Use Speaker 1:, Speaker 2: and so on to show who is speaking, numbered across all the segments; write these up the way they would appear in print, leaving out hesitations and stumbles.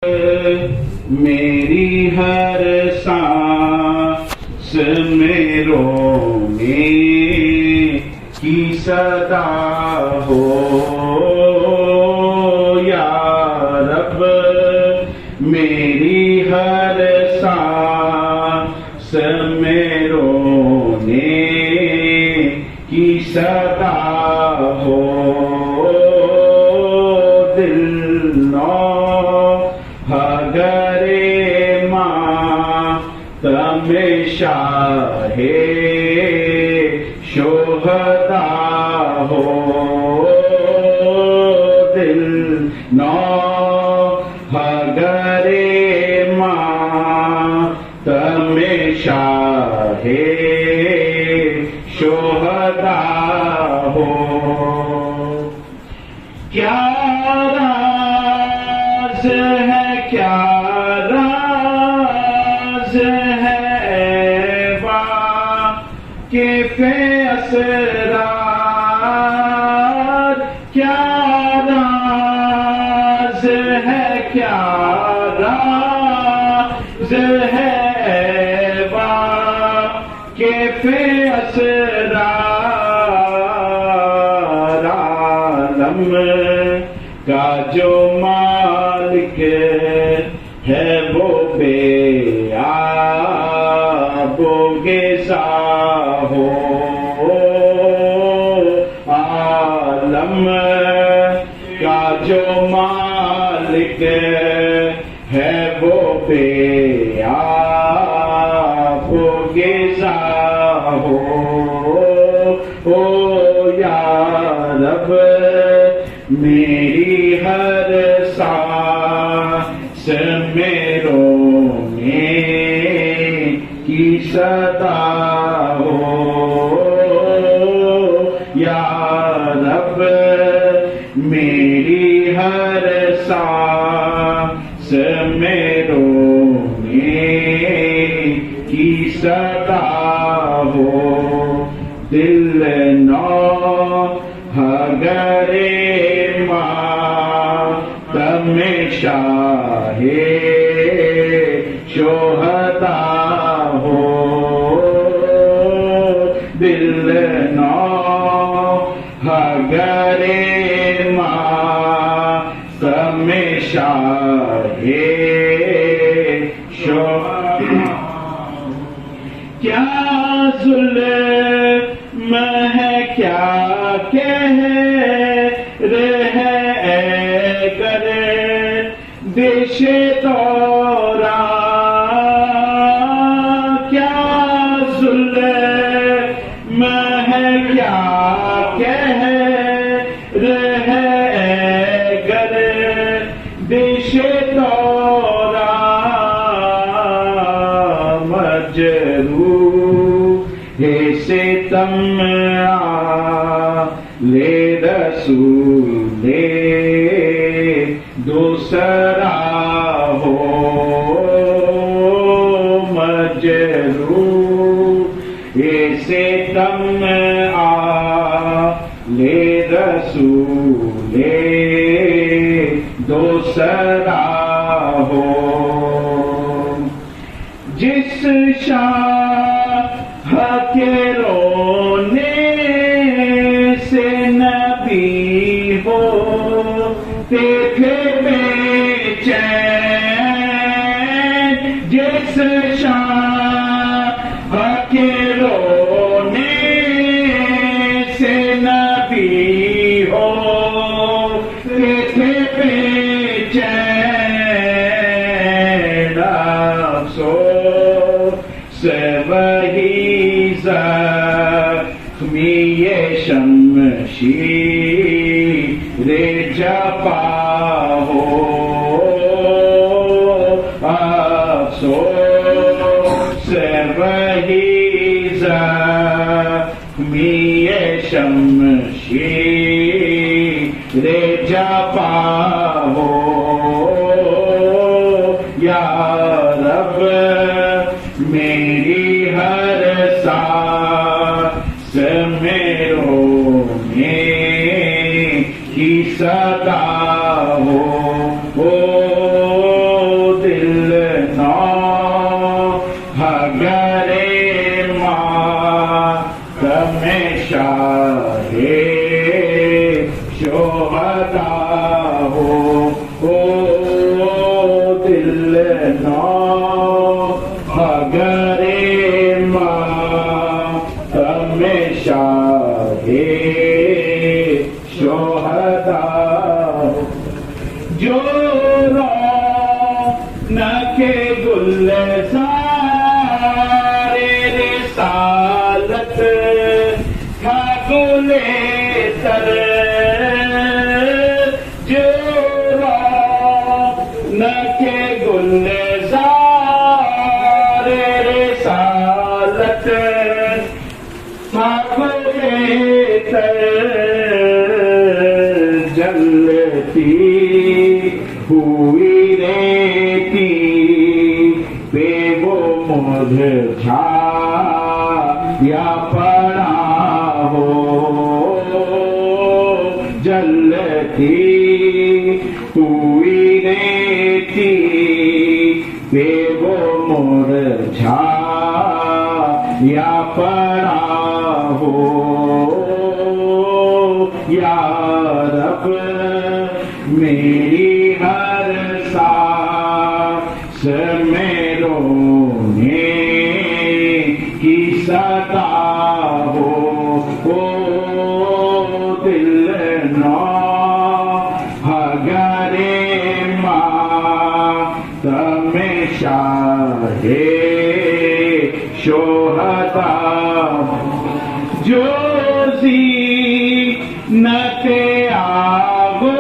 Speaker 1: میری ہر سانس میں رونے کی صدا ہو یا رب، میری ہر سانس میں رونے کی صدا ہو، شاہ شہدا ہو، دل نو ہگرے ماتم شاہ شہدا ہو۔ کیا راز ہے، کیا راز ہے کہ اسرار، کیا راز ہے، کیا راز ہے کہ اسرار، عالم کا جو مالک ہے وہ بے آب و گزا ہو، عالم کا جو مالک ہے وہ بے آب و گزا ہو یا رب، میری ہر سانس میں رونے کی صدا ہو یا رب، میری ہر سانس میں رونے کی صدا ہو، دل نو ہگرے ماتم شاہ شہدا ہو، دل نو ہگرے ماتم شاہ شہدا۔ کیا ظلم ہے، کیا کہہ رہے گر دیش دوران، کیا ظلم ہے، کیا کہہ رہے گر دیش دوران، مجروح ستم لے رسول دوسرا ہو، مجروح ستم لے رسول دوسرا ہو، جس شاہ کے رونے سے نبی ہو تھے بے چین، جس شاہ کے رونے سے نبی ہو تھے بے چین، افسوس وہی زخمی شمشیر جفا ہو، افسوس وہی زخمی شمشیر جفا ہو یا رب، میری ہر سانس میں رونے کی صدا ہو نکھے گلزار رسالت تھا گلے تر جو نکھے گلزار رسالت تھا گلے تر جلتی ہوئی ریتی پہ وہ مرجھایا پڑا ہو جلتی ہوئی ریتی پہ وہ مرجھایا پڑا ہو یا رب میری ہر سانس میں رونے کی صدا ہو دل نو ہگرے ماتم شاہ شہدا جو زینت آغوش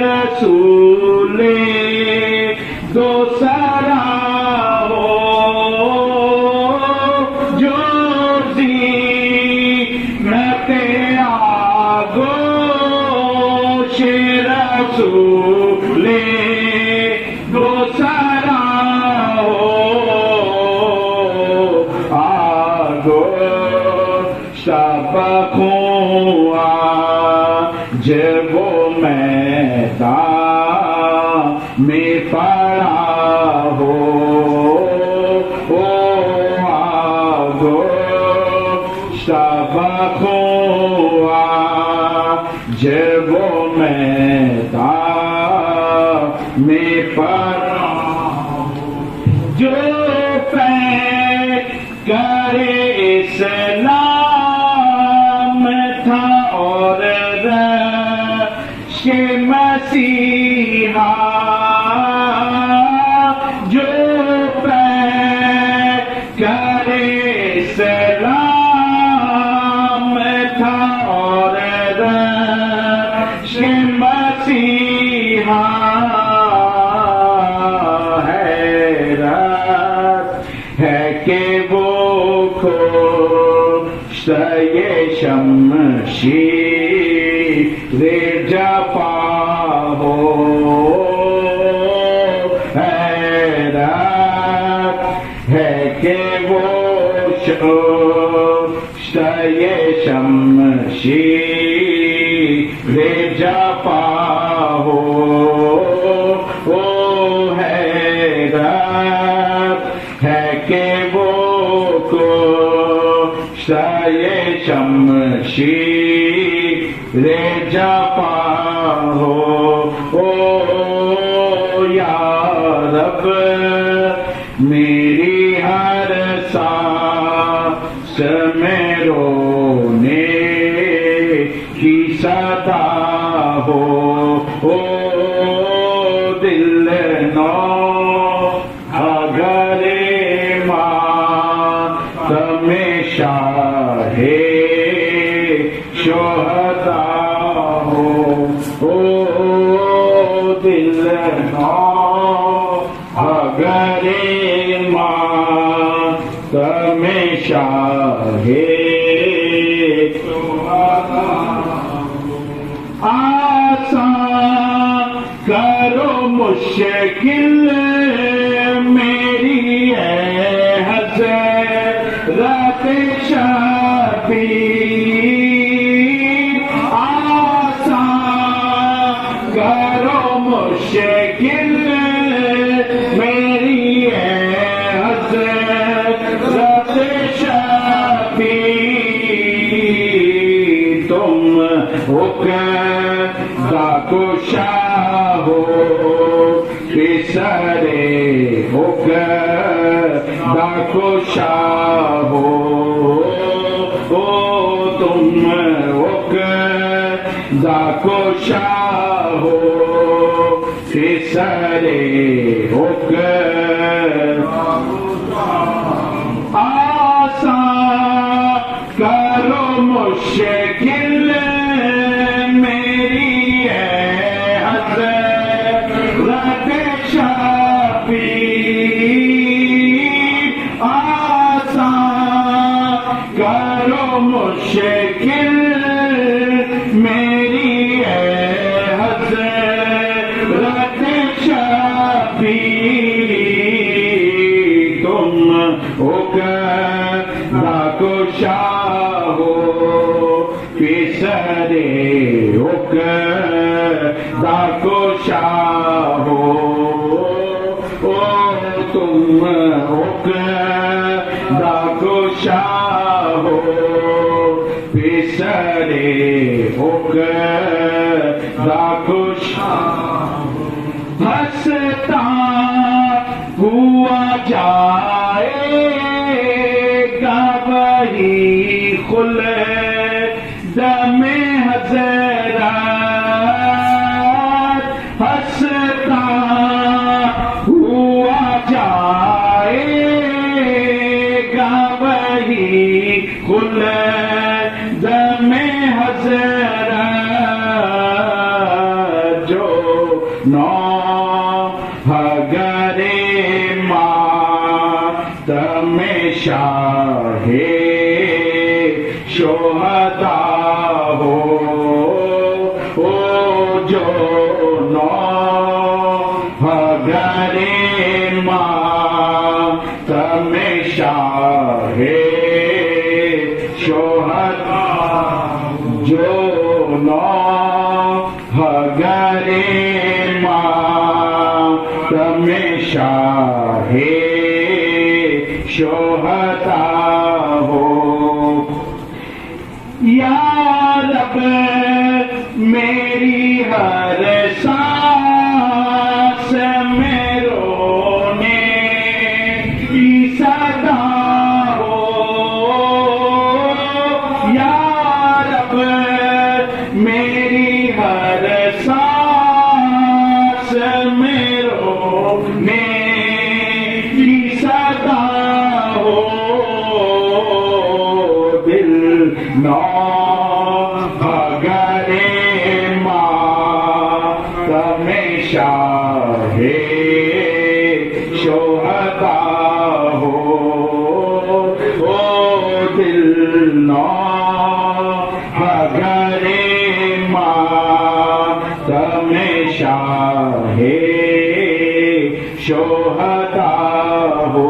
Speaker 1: رسول دو سرا ہو جو زینت آغوش رسول دو سرا ہو سبقوں جب وہ میدان میں پڑا ہو آگو سبقوں جب وہ میدان میں پڑا جو پیر کرے اسلام تھا اور رشک مسیحا جو پیر کرے اسلام تھا اور رشک مسیحا ہے کہ وہ یہ شمشیر جفا ہو حیرت ہے کہ وہ یہ شمشیر جفا ہو حیرت ہے کہ وہ یہ شمشیر جفا ہو یا رب میری ہر سانس میں رونے کی صدا ہو دل نو ہگرے ماتم شاہ شہدا ہو دل نو ہگرے ماتم شاہ آسان کرو مشکل میری ہے حضرت شفیع آسان کرو مشکل میری ہے حضرت شفیع تم حکمدہ کشا ہو پسرے حکمدہ کشا ہو تم حکمدہ کشا ہو فسرے حکم آسان کرو مشکل میری ہے حضرت شفیع آسان کرو مشکل میری ہے حضرت شفیع تم عقبہ کشا ہو پسرے عقبہ کشا ہو تم عقبہ کشا ہو پسرے عقبہ کشا ہنستا ہوا جائے گا وہی خلد میں حضرت ہنستا ہوا جائے گا وہی خلد میں حضرت جو گرے ماتم شاہ شہداء ہو جو گرے ماتم شاہ شہداء جو گرے تم شاہ شہداء ہو یا رب میری ہر سانس میں رونے کی صدا ہو یا رب میری ہر سانس میں رونے کی صدا ہو دل گرے ماتم شاہ شہداء ہو دل گرے ماتم شاہ شہداء ہو